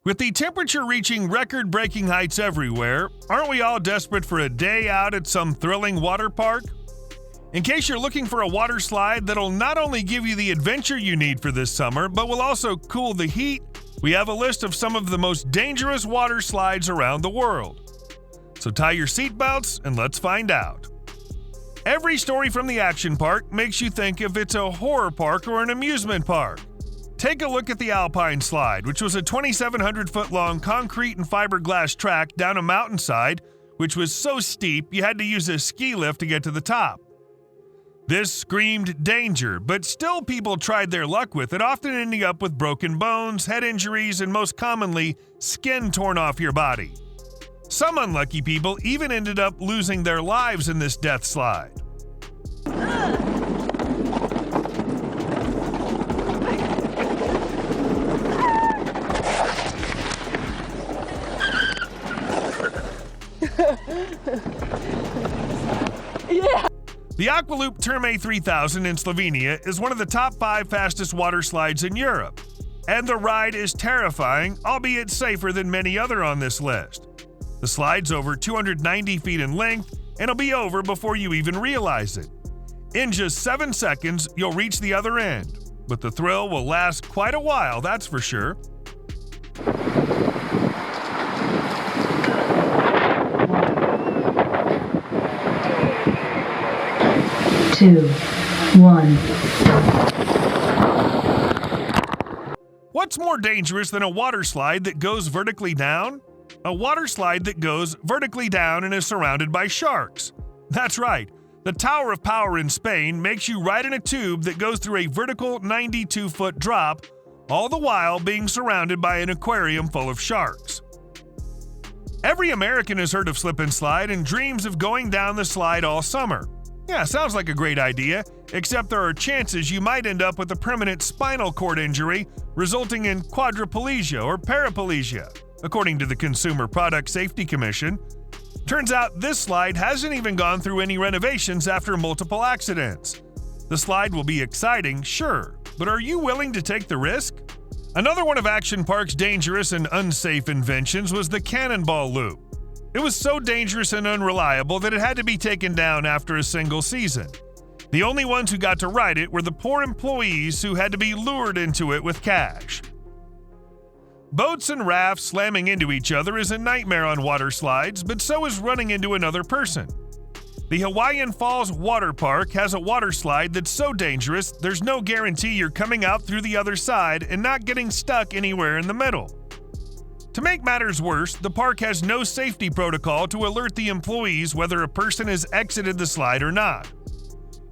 With the temperature reaching record-breaking heights everywhere, aren't we all desperate for a day out at some thrilling water park? In case you're looking for a water slide that'll not only give you the adventure you need for this summer, but will also cool the heat, we have a list of some of the most dangerous water slides around the world. So tie your seatbelts and let's find out. Every story from the action park makes you think if it's a horror park or an amusement park. Take a look at the Alpine Slide, which was a 2,700-foot-long concrete and fiberglass track down a mountainside, which was so steep you had to use a ski lift to get to the top. This screamed danger, but still people tried their luck with it, often ending up with broken bones, head injuries, and most commonly, skin torn off your body. Some unlucky people even ended up losing their lives in this death slide. Yeah. The Aqualoop Terme 3000 in Slovenia is one of the top 5 fastest water slides in Europe, and the ride is terrifying, albeit safer than many other on this list. The slide's over 290 feet in length, and it'll be over before you even realize it. In just 7 seconds, you'll reach the other end, but the thrill will last quite a while, that's for sure. Two, one. What's more dangerous than a water slide that goes vertically down? A water slide that goes vertically down and is surrounded by sharks. That's right. The Tower of Power in Spain makes you ride in a tube that goes through a vertical 92-foot drop, all the while being surrounded by an aquarium full of sharks. Every American has heard of slip and slide and dreams of going down the slide all summer. Yeah, sounds like a great idea, except there are chances you might end up with a permanent spinal cord injury resulting in quadriplegia or paraplegia, according to the Consumer Product Safety Commission. Turns out this slide hasn't even gone through any renovations after multiple accidents. The slide will be exciting, sure, but are you willing to take the risk? Another one of Action Park's dangerous and unsafe inventions was the Cannonball Loop. It was so dangerous and unreliable that it had to be taken down after a single season. The only ones who got to ride it were the poor employees who had to be lured into it with cash. Boats and rafts slamming into each other is a nightmare on water slides, but so is running into another person. The Hawaiian Falls water park has a water slide that's so dangerous there's no guarantee you're coming out through the other side and not getting stuck anywhere in the middle. To make matters worse, the park has no safety protocol to alert the employees whether a person has exited the slide or not.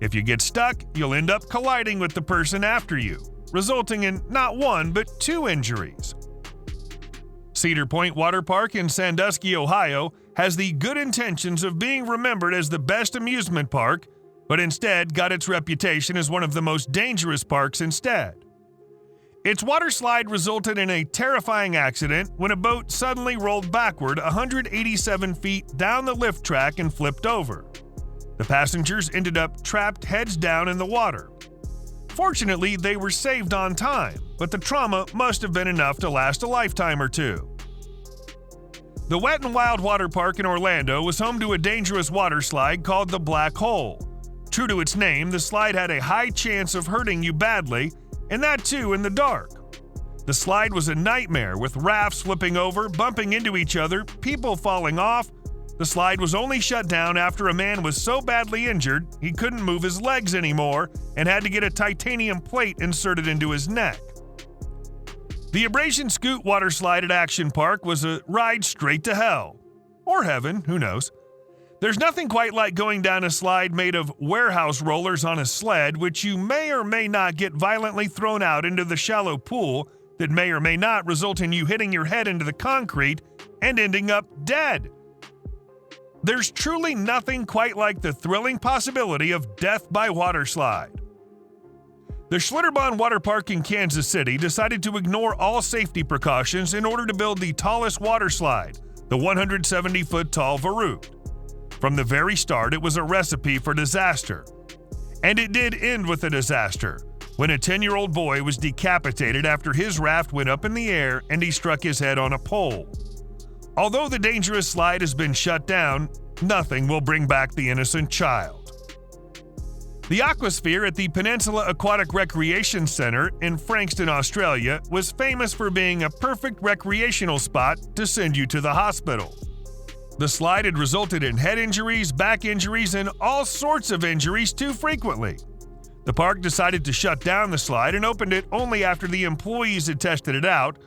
If you get stuck, you'll end up colliding with the person after you, resulting in not one but 2 injuries. Cedar Point Water Park in Sandusky, Ohio, has the good intentions of being remembered as the best amusement park, but instead got its reputation as one of the most dangerous parks instead. Its water slide resulted in a terrifying accident when a boat suddenly rolled backward 187 feet down the lift track and flipped over. The passengers ended up trapped heads down in the water. Fortunately, they were saved on time, but the trauma must have been enough to last a lifetime or two. The Wet n Wild Water Park in Orlando was home to a dangerous water slide called the Black Hole. True to its name, the slide had a high chance of hurting you badly, and that too in the dark. The slide was a nightmare with rafts flipping over, bumping into each other, people falling off. The slide was only shut down after a man was so badly injured he couldn't move his legs anymore and had to get a titanium plate inserted into his neck. The Abrasion Scoot water slide at Action Park was a ride straight to hell. Or heaven, who knows. There's nothing quite like going down a slide made of warehouse rollers on a sled, which you may or may not get violently thrown out into the shallow pool that may or may not result in you hitting your head into the concrete and ending up dead. There's truly nothing quite like the thrilling possibility of death by water slide. The Schlitterbahn Water Park in Kansas City decided to ignore all safety precautions in order to build the tallest water slide, the 170-foot-tall Vertigo. From the very start, it was a recipe for disaster. And it did end with a disaster, when a 10-year-old boy was decapitated after his raft went up in the air and he struck his head on a pole. Although the dangerous slide has been shut down, nothing will bring back the innocent child. The Aquasphere at the Peninsula Aquatic Recreation Centre in Frankston, Australia, was famous for being a perfect recreational spot to send you to the hospital. The slide had resulted in head injuries, back injuries, and all sorts of injuries too frequently. The park decided to shut down the slide and opened it only after the employees had tested it out.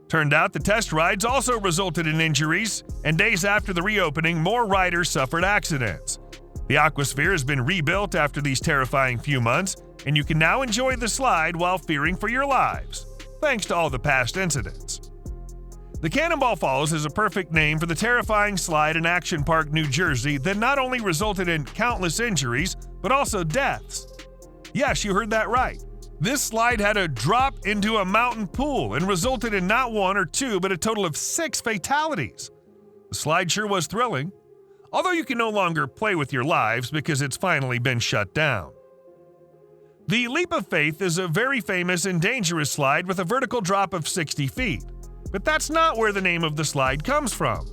Turned out the test rides also resulted in injuries, and days after the reopening, more riders suffered accidents. The Aquasphere has been rebuilt after these terrifying few months, and you can now enjoy the slide while fearing for your lives, thanks to all the past incidents. The Cannonball Falls is a perfect name for the terrifying slide in Action Park, New Jersey that not only resulted in countless injuries, but also deaths. Yes, you heard that right. This slide had a drop into a mountain pool and resulted in not one or two, but a total of 6 fatalities. The slide sure was thrilling, although you can no longer play with your lives because it's finally been shut down. The Leap of Faith is a very famous and dangerous slide with a vertical drop of 60 feet. But that's not where the name of the slide comes from.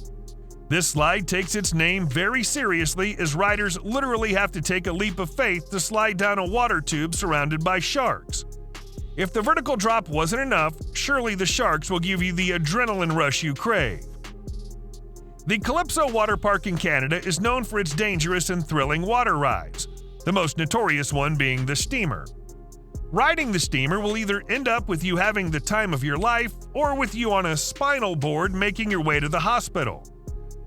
This slide takes its name very seriously as riders literally have to take a leap of faith to slide down a water tube surrounded by sharks. If the vertical drop wasn't enough, surely the sharks will give you the adrenaline rush you crave. The Calypso Water Park in Canada is known for its dangerous and thrilling water rides, the most notorious one being the steamer. Riding the steamer will either end up with you having the time of your life or with you on a spinal board making your way to the hospital.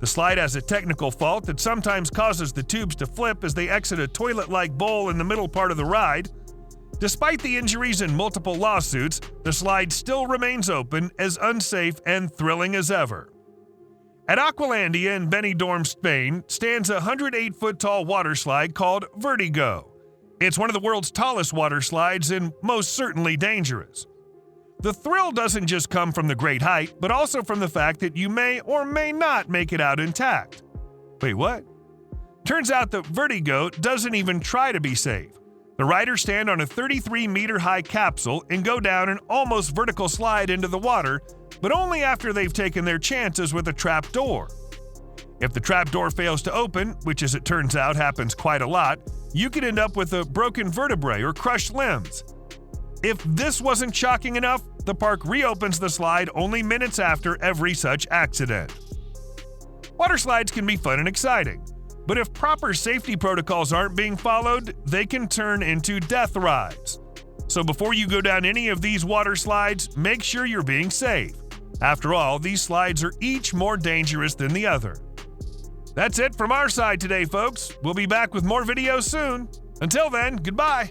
The slide has a technical fault that sometimes causes the tubes to flip as they exit a toilet-like bowl in the middle part of the ride. Despite the injuries and multiple lawsuits, the slide still remains open, as unsafe and thrilling as ever. At Aqualandia in Benidorm, Spain, stands a 108-foot-tall water slide called Vertigo. It's one of the world's tallest water slides and most certainly dangerous. The thrill doesn't just come from the great height, but also from the fact that you may or may not make it out intact. Wait, what? Turns out that Vertigo doesn't even try to be safe. The riders stand on a 33-meter-high capsule and go down an almost vertical slide into the water, but only after they've taken their chances with a trap door. If the trap door fails to open, which as it turns out happens quite a lot, you could end up with a broken vertebrae or crushed limbs. If this wasn't shocking enough, the park reopens the slide only minutes after every such accident. Water slides can be fun and exciting, but if proper safety protocols aren't being followed, they can turn into death rides. So before you go down any of these water slides, make sure you're being safe. After all, these slides are each more dangerous than the other. That's it from our side today, folks. We'll be back with more videos soon. Until then, goodbye.